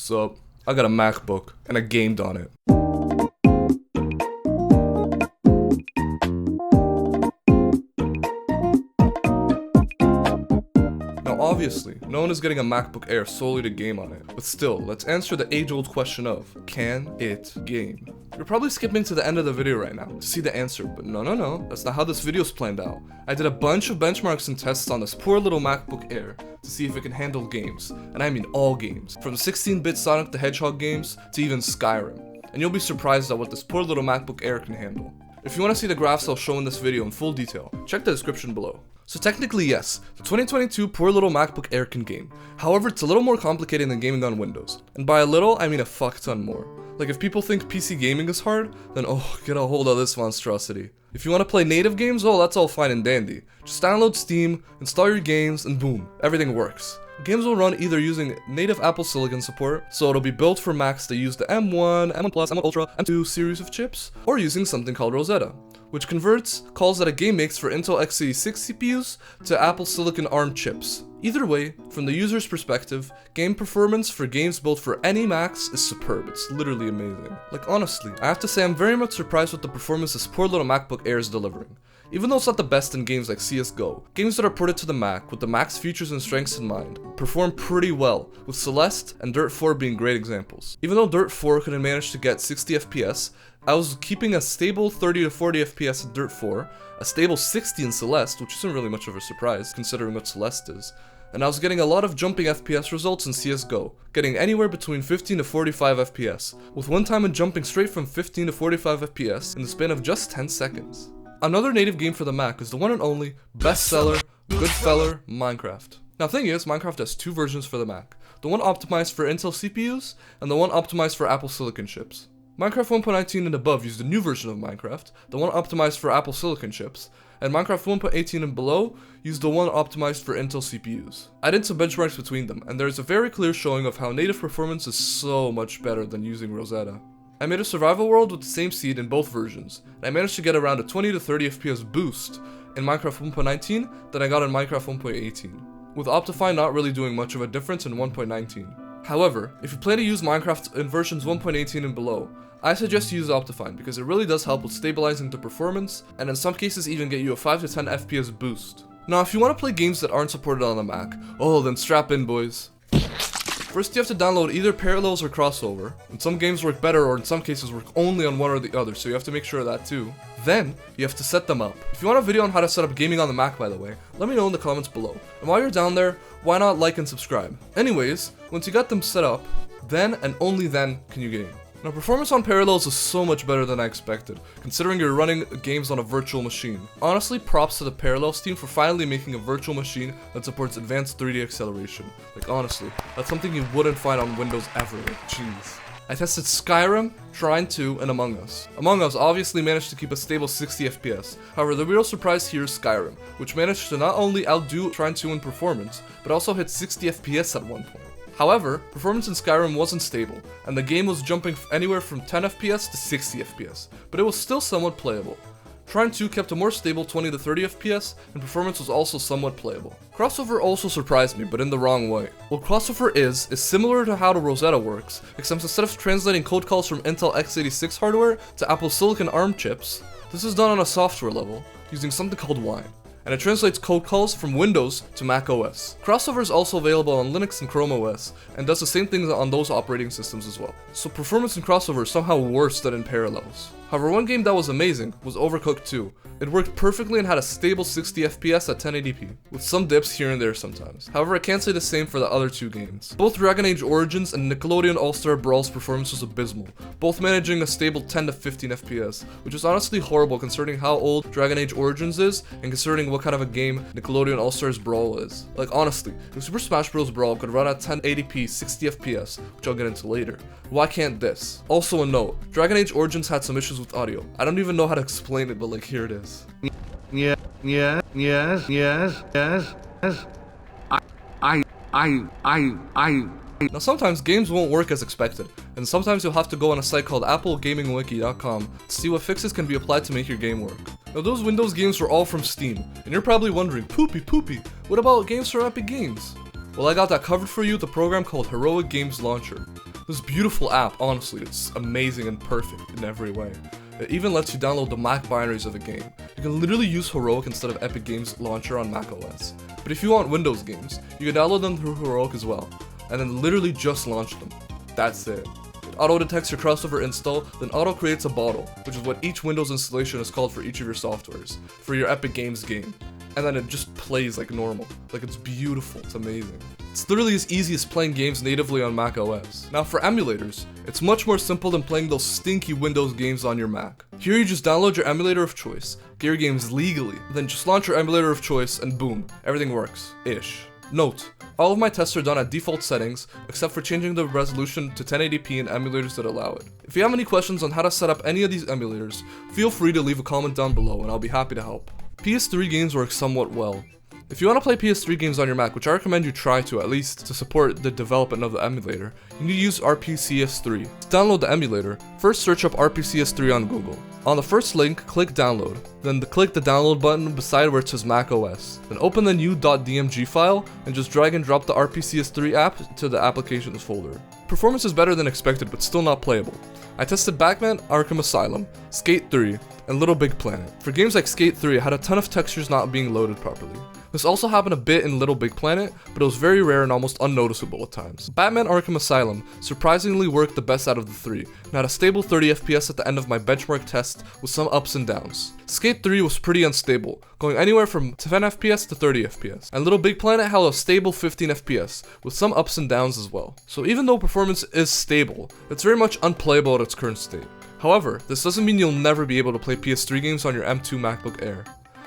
So, I got a MacBook, and I gamed on it. Now obviously, no one is getting a MacBook Air solely to game on it, but still, let's answer the age-old question of, can it game? You're probably skipping to the end of the video right now to see the answer, but no, that's not how this video's planned out. I did a bunch of benchmarks and tests on this poor little MacBook Air to see if it can handle games, and I mean all games, from 16-bit Sonic the Hedgehog games to even Skyrim, and you'll be surprised at what this poor little MacBook Air can handle. If you want to see the graphs I'll show in this video in full detail, check the description below. So technically yes, the 2022 poor little MacBook Air can game. However, it's a little more complicated than gaming on Windows. And by a little, I mean a fuck ton more. Like if people think PC gaming is hard, then oh, get a hold of this monstrosity. If you want to play native games, oh, that's all fine and dandy. Just download Steam, install your games, and boom, everything works. Games will run either using native Apple Silicon support, so it'll be built for Macs that use the M1, M1 Plus, M1 Ultra, M2 series of chips, or using something called Rosetta, which converts calls that a game makes for Intel x86 CPUs to Apple Silicon ARM chips. Either way, from the user's perspective, game performance for games built for any Macs is superb. It's literally amazing. Like honestly, I have to say I'm very much surprised with the performance this poor little MacBook Air is delivering. Even though it's not the best in games like CSGO, games that are ported to the Mac with the Mac's features and strengths in mind perform pretty well, with Celeste and Dirt 4 being great examples. Even though Dirt 4 couldn't manage to get 60 FPS, I was keeping a stable 30 to 40 FPS in Dirt 4, a stable 60 in Celeste, which isn't really much of a surprise considering what Celeste is, and I was getting a lot of jumping FPS results in CSGO, getting anywhere between 15 to 45 FPS, with one time in jumping straight from 15 to 45 FPS in the span of just 10 seconds. Another native game for the Mac is the one and only bestseller, Goodfeller, Minecraft. Now the thing is, Minecraft has two versions for the Mac, the one optimized for Intel CPUs, and the one optimized for Apple Silicon chips. Minecraft 1.19 and above used the new version of Minecraft, the one optimized for Apple Silicon chips, and Minecraft 1.18 and below used the one optimized for Intel CPUs. I did some benchmarks between them, and there is a very clear showing of how native performance is so much better than using Rosetta. I made a survival world with the same seed in both versions, and I managed to get around a 20 to 30 FPS boost in Minecraft 1.19 than I got in Minecraft 1.18, with Optifine not really doing much of a difference in 1.19. However, if you plan to use Minecraft in versions 1.18 and below, I suggest you use Optifine because it really does help with stabilizing the performance, and in some cases even get you a 5 to 10 FPS boost. Now if you want to play games that aren't supported on the Mac, oh then strap in boys. First you have to download either Parallels or Crossover, and some games work better or in some cases work only on one or the other, so you have to make sure of that too. Then, you have to set them up. If you want a video on how to set up gaming on the Mac by the way, let me know in the comments below. And while you're down there, why not like and subscribe? Anyways, once you got them set up, then and only then can you game. Now performance on Parallels is so much better than I expected, considering you're running games on a virtual machine. Honestly, props to the Parallels team for finally making a virtual machine that supports advanced 3D acceleration. Like honestly, that's something you wouldn't find on Windows ever, jeez. I tested Skyrim, Trine 2, and Among Us. Among Us obviously managed to keep a stable 60 FPS, however the real surprise here is Skyrim, which managed to not only outdo Trine 2 in performance, but also hit 60 FPS at one point. However, performance in Skyrim wasn't stable, and the game was jumping anywhere from 10 FPS to 60 FPS, but it was still somewhat playable. Trine 2 kept a more stable 20 to 30 FPS, and performance was also somewhat playable. Crossover also surprised me, but in the wrong way. What Crossover is similar to how the Rosetta works, except instead of translating code calls from Intel x86 hardware to Apple Silicon ARM chips, this is done on a software level, using something called Wine, and it translates code calls from Windows to macOS. Crossover is also available on Linux and Chrome OS, and does the same things on those operating systems as well. So performance in Crossover is somehow worse than in Parallels. However, one game that was amazing was Overcooked 2. It worked perfectly and had a stable 60 FPS at 1080p, with some dips here and there sometimes. However, I can't say the same for the other two games. Both Dragon Age Origins and Nickelodeon All-Star Brawl's performance was abysmal, both managing a stable 10 to 15 FPS, which is honestly horrible considering how old Dragon Age Origins is, and considering what kind of a game Nickelodeon All-Stars Brawl is. Like honestly, if Super Smash Bros. Brawl could run at 1080p 60 FPS, which I'll get into later, why can't this? Also a note, Dragon Age Origins had some issues with audio. I don't even know how to explain it, but like here it is. Yes. Now sometimes games won't work as expected, and sometimes you'll have to go on a site called applegamingwiki.com to see what fixes can be applied to make your game work. Now those Windows games were all from Steam, and you're probably wondering, Poopy, what about games for Epic Games? Well, I got that covered for you with a program called Heroic Games Launcher. This beautiful app, honestly, it's amazing and perfect in every way. It even lets you download the Mac binaries of a game. You can literally use Heroic instead of Epic Games Launcher on macOS. But if you want Windows games, you can download them through Heroic as well, and then literally just launch them. That's it. It auto-detects your crossover install, then auto-creates a bottle, which is what each Windows installation is called for each of your softwares, for your Epic Games game. And then it just plays like normal. Like, it's beautiful, it's amazing. It's literally as easy as playing games natively on macOS. Now for emulators, it's much more simple than playing those stinky Windows games on your Mac. Here you just download your emulator of choice, get your games legally, then just launch your emulator of choice and boom, everything works. Ish. Note, all of my tests are done at default settings, except for changing the resolution to 1080p in emulators that allow it. If you have any questions on how to set up any of these emulators, feel free to leave a comment down below and I'll be happy to help. PS3 games work somewhat well. If you want to play PS3 games on your Mac, which I recommend you try to at least to support the development of the emulator, you need to use RPCS3. To download the emulator, first search up RPCS3 on Google. On the first link, click download, then click the download button beside where it says macOS. Then open the new .dmg file and just drag and drop the RPCS3 app to the applications folder. Performance is better than expected but still not playable. I tested Batman Arkham Asylum, Skate 3, and Little Big Planet. For games like Skate 3, it had a ton of textures not being loaded properly. This also happened a bit in Little Big Planet, but it was very rare and almost unnoticeable at times. Batman Arkham Asylum surprisingly worked the best out of the three, and had a stable 30 FPS at the end of my benchmark test with some ups and downs. Skate 3 was pretty unstable, going anywhere from 10 FPS to 30 FPS, and Little Big Planet had a stable 15 FPS, with some ups and downs as well. So even though performance is stable, it's very much unplayable at its current state. However, this doesn't mean you'll never be able to play PS3 games on your M2 MacBook Air.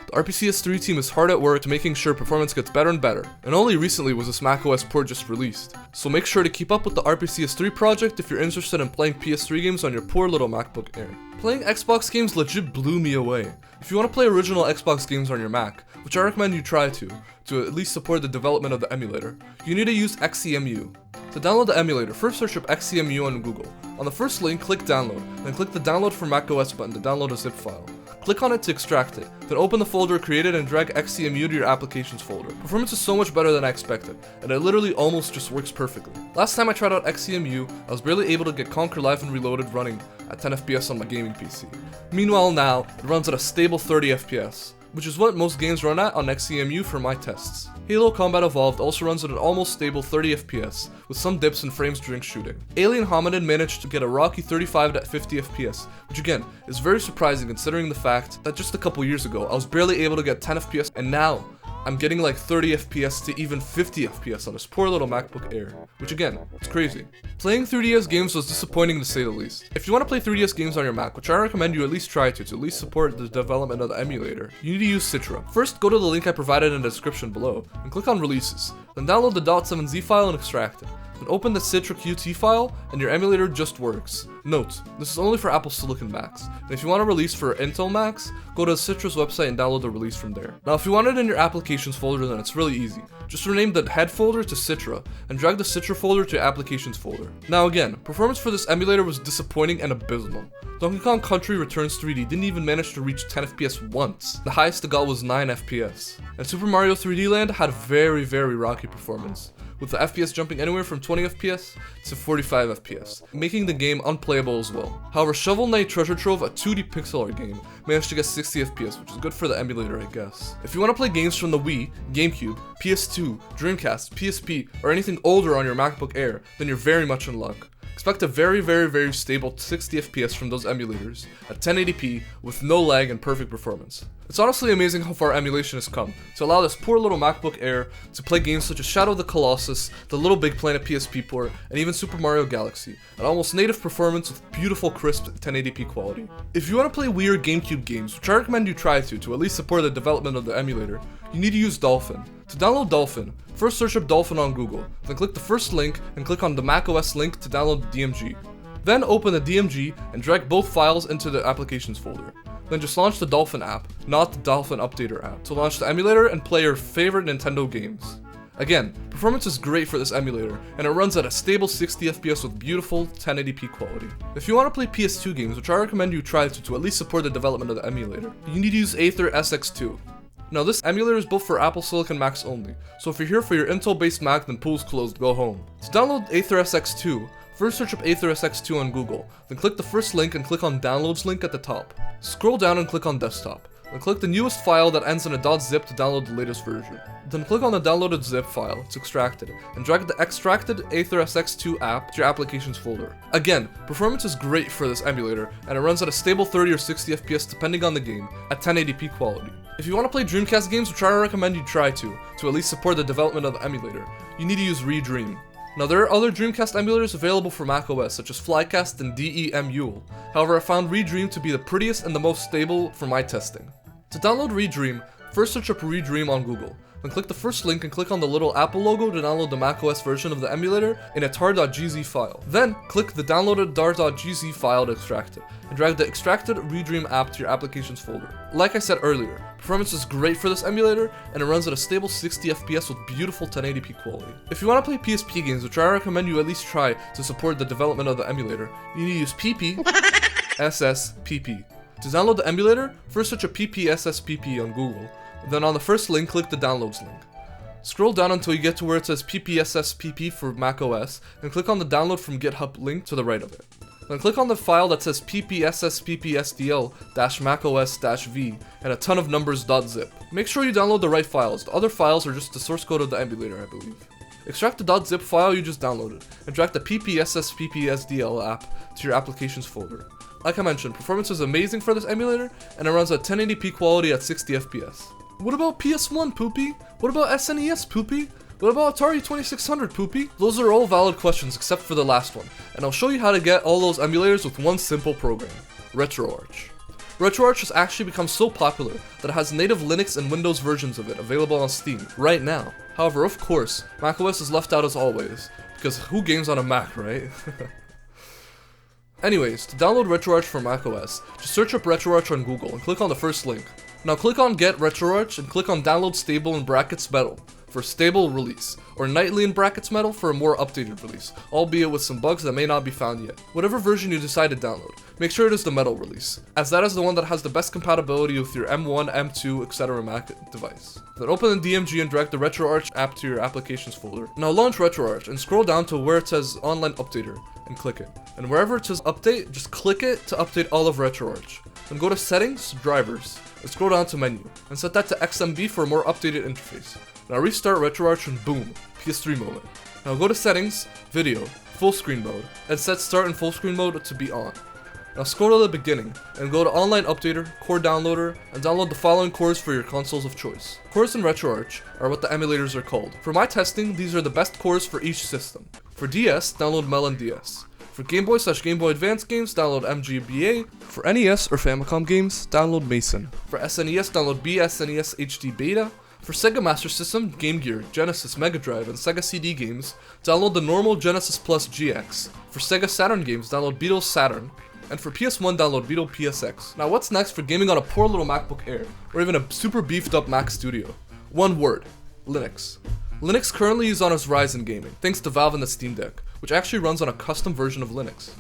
The RPCS3 team is hard at work to making sure performance gets better and better, and only recently was this macOS port just released. So make sure to keep up with the RPCS3 project if you're interested in playing PS3 games on your poor little MacBook Air. Playing Xbox games legit blew me away. If you want to play original Xbox games on your Mac, which I recommend you try to at least support the development of the emulator, you need to use XEMU. To download the emulator, first search up XEMU on Google. On the first link, click download, then click the download for macOS button to download a zip file. Click on it to extract it, then open the folder created and drag XEMU to your applications folder. Performance is so much better than I expected, and it literally almost just works perfectly. Last time I tried out XEMU, I was barely able to get Conquer Live and Reloaded running at 10 FPS on my gaming PC. Meanwhile now, it runs at a stable 30 FPS, which is what most games run at on XEMU for my tests. Halo Combat Evolved also runs at an almost stable 30 FPS, with some dips and frames during shooting. Alien Hominid managed to get a rocky 35 to 50 FPS, which again, is very surprising considering the fact that just a couple years ago, I was barely able to get 10 FPS, and now, I'm getting like 30 FPS to even 50 FPS on this poor little MacBook Air, which again, it's crazy. Playing 3DS games was disappointing to say the least. If you want to play 3DS games on your Mac, which I recommend you at least try to at least support the development of the emulator, you need to use Citra. First, go to the link I provided in the description below, and click on Releases. Then download the .7z file and extract it. Then open the Citra Qt file, and your emulator just works. Note, this is only for Apple Silicon Macs, and if you want to release for Intel Macs, go to Citra's website and download the release from there. Now if you want it in your applications folder, then it's really easy. Just rename the head folder to Citra, and drag the Citra folder to your applications folder. Now again, performance for this emulator was disappointing and abysmal. Donkey Kong Country Returns 3D didn't even manage to reach 10 FPS once. The highest it got was 9 FPS. And Super Mario 3D Land had very rocky performance, with the FPS jumping anywhere from 20 FPS to 45 FPS, making the game unplayable as well. However, Shovel Knight Treasure Trove, a 2D pixel art game, managed to get 60 FPS, which is good for the emulator, I guess. If you want to play games from the Wii, GameCube, PS2, Dreamcast, PSP, or anything older on your MacBook Air, then you're very much in luck. Expect a very stable 60 FPS from those emulators at 1080p with no lag and perfect performance. It's honestly amazing how far emulation has come to allow this poor little MacBook Air to play games such as Shadow of the Colossus, the Little Big Planet PSP port, and even Super Mario Galaxy at almost native performance with beautiful crisp 1080p quality. If you want to play weird GameCube games, which I recommend you try to at least support the development of the emulator, you need to use Dolphin. To download Dolphin, first search up Dolphin on Google, then click the first link and click on the macOS link to download the DMG. Then open the DMG and drag both files into the applications folder. Then just launch the Dolphin app, not the Dolphin Updater app, to launch the emulator and play your favorite Nintendo games. Again, performance is great for this emulator, and it runs at a stable 60 FPS with beautiful 1080p quality. If you want to play PS2 games, which I recommend you try to at least support the development of the emulator, you need to use Aether SX2. Now this emulator is built for Apple Silicon Macs only, so if you're here for your Intel based Mac then pool's closed, go home. To download Aether SX2, First search up Aether SX2 on Google, then click the first link and click on Downloads link at the top. Scroll down and click on Desktop. Then click the newest file that ends in a .zip to download the latest version. Then click on the downloaded zip file, it's extracted, and drag the extracted Aether SX2 app to your applications folder. Again, performance is great for this emulator, and it runs at a stable 30 or 60 FPS depending on the game, at 1080p quality. If you want to play Dreamcast games, which I recommend you try to at least support the development of the emulator, you need to use ReDream. Now there are other Dreamcast emulators available for macOS, such as Flycast and DEMule. However, I found ReDream to be the prettiest and the most stable for my testing. To download ReDream, first search up ReDream on Google, then click the first link and click on the little Apple logo to download the macOS version of the emulator in a tar.gz file. Then, click the downloaded tar.gz file to extract it, and drag the extracted ReDream app to your applications folder. Like I said earlier, performance is great for this emulator, and it runs at a stable 60 FPS with beautiful 1080p quality. If you want to play PSP games, which I recommend you at least try to support the development of the emulator, you need to use PPSSPP. To download the emulator, first search a PPSSPP on Google, then on the first link, click the Downloads link. Scroll down until you get to where it says PPSSPP for macOS, and click on the Download from GitHub link to the right of it. Then click on the file that says PPSSPPSDL-macOS-V and a ton of numbers.zip. Make sure you download the right files, the other files are just the source code of the emulator, I believe. Extract the .zip file you just downloaded, and drag the PPSSPPSDL app to your applications folder. Like I mentioned, performance is amazing for this emulator, and it runs at 1080p quality at 60 FPS. What about PS1, Poopy? What about SNES, Poopy? What about Atari 2600, Poopy? Those are all valid questions except for the last one, and I'll show you how to get all those emulators with one simple program, RetroArch. RetroArch has actually become so popular that it has native Linux and Windows versions of it available on Steam right now. However, of course, macOS is left out as always, because who games on a Mac, right? Anyways, to download RetroArch for macOS, just search up RetroArch on Google and click on the first link. Now click on Get RetroArch and click on Download Stable in brackets Metal for stable release, or Nightly in brackets Metal for a more updated release, albeit with some bugs that may not be found yet. Whatever version you decide to download, make sure it is the Metal release, as that is the one that has the best compatibility with your M1, M2, etc. Mac device. Then open the DMG and drag the RetroArch app to your applications folder. Now launch RetroArch and scroll down to where it says Online Updater and click it. And wherever it says Update, just click it to update all of RetroArch. Then go to Settings, Drivers, and scroll down to Menu, and set that to XMB for a more updated interface. Now restart RetroArch and boom, PS3 moment. Now go to Settings, Video, Full Screen Mode, and set Start in Full Screen Mode to be on. Now scroll to the beginning, and go to Online Updater, Core Downloader, and download the following cores for your consoles of choice. Cores in RetroArch are what the emulators are called. For my testing, these are the best cores for each system. For DS, download Melon DS. For Game Boy/Game Boy Advance games, download MGBA. For NES or Famicom games, download Mason. For SNES, download BSNES HD Beta. For Sega Master System, Game Gear, Genesis, Mega Drive, and Sega CD games, download the normal Genesis Plus GX. For Sega Saturn games, download Beetle Saturn. And for PS1, download Beetle PSX. Now what's next for gaming on a poor little MacBook Air, or even a super beefed up Mac Studio? One word, Linux. Linux currently is on its rise in gaming, thanks to Valve and the Steam Deck, which actually runs on a custom version of Linux.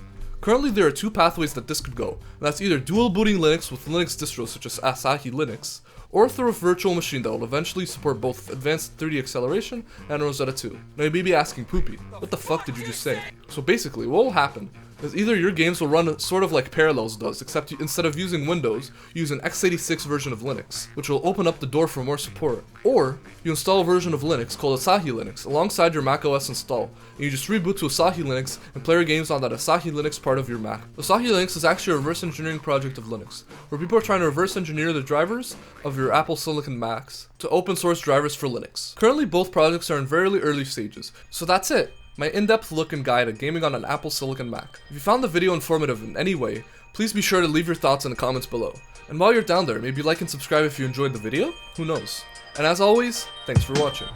Currently there are two pathways that this could go, and that's either dual booting Linux with Linux distros such as Asahi Linux, or through a virtual machine that will eventually support both advanced 3D acceleration and Rosetta 2. Now you may be asking, Poopy, what the fuck did you just say? So basically, what will happen is either your games will run sort of like Parallels does, except instead of using Windows, you use an x86 version of Linux, which will open up the door for more support. Or, you install a version of Linux called Asahi Linux alongside your macOS install, and you just reboot to Asahi Linux and play your games on that Asahi Linux part of your Mac. Asahi Linux is actually a reverse engineering project of Linux, where people are trying to reverse engineer the drivers of your Apple Silicon Macs to open source drivers for Linux. Currently both projects are in very early stages, so that's it. My in-depth look and guide at gaming on an Apple Silicon Mac. If you found the video informative in any way, please be sure to leave your thoughts in the comments below. And while you're down there, maybe like and subscribe if you enjoyed the video? Who knows? And as always, thanks for watching.